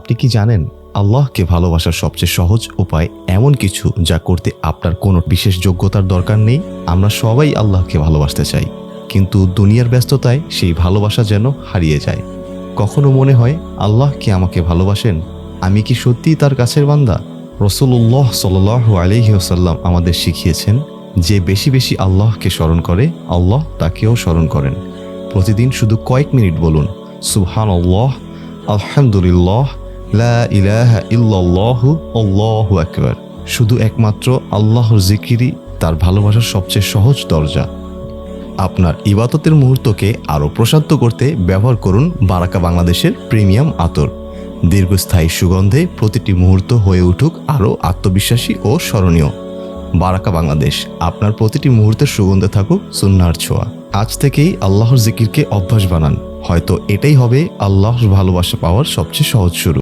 আপনি কি জানেন আল্লাহকে ভালোবাসার সবচেয়ে সহজ উপায় এমন কিছু যা করতে আপনার কোনো বিশেষ যোগ্যতার দরকার নেই? আমরা সবাই আল্লাহকে ভালোবাসতে চাই, কিন্তু দুনিয়ার ব্যস্ততায় সেই ভালোবাসা যেন হারিয়ে যায়। কখনো মনে হয় আল্লাহ কি আমাকে ভালোবাসেন? আমি কি সত্যিই তার কাছের বান্দা? রাসূলুল্লাহ সাল্লাল্লাহু আলাইহি ওয়াসাল্লাম আমাদের শিখিয়েছেন, যে বেশি বেশি আল্লাহকে স্মরণ করে আল্লাহ তাকেও স্মরণ করেন। প্রতিদিন শুধু কয়েক মিনিট বলুন সুবহানাল্লাহ, আলহামদুলিল্লাহ, লা ইলাহা ইল্লাল্লাহু, আল্লাহু আকবার। শুধু একমাত্র আল্লাহর জিকিরই তার ভালোবাসার সবচেয়ে সহজ দরজা। আপনার ইবাদতের মুহূর্তকে আরও প্রশান্ত করতে ব্যবহার করুন বারাকা বাংলাদেশের প্রিমিয়াম আতর। দীর্ঘস্থায়ী সুগন্ধে প্রতিটি মুহূর্ত হয়ে উঠুক আরও আত্মবিশ্বাসী ও স্মরণীয়। বারাকা বাংলাদেশ, আপনার প্রতিটি মুহূর্তের সুগন্ধে থাকুক সুন্নাহর ছোঁয়া। আজ থেকেই আল্লাহর জিকিরকে অভ্যাস বানান, হয়তো এটাই হবে আল্লাহর ভালোবাসা পাওয়ার সবচেয়ে সহজ শুরু।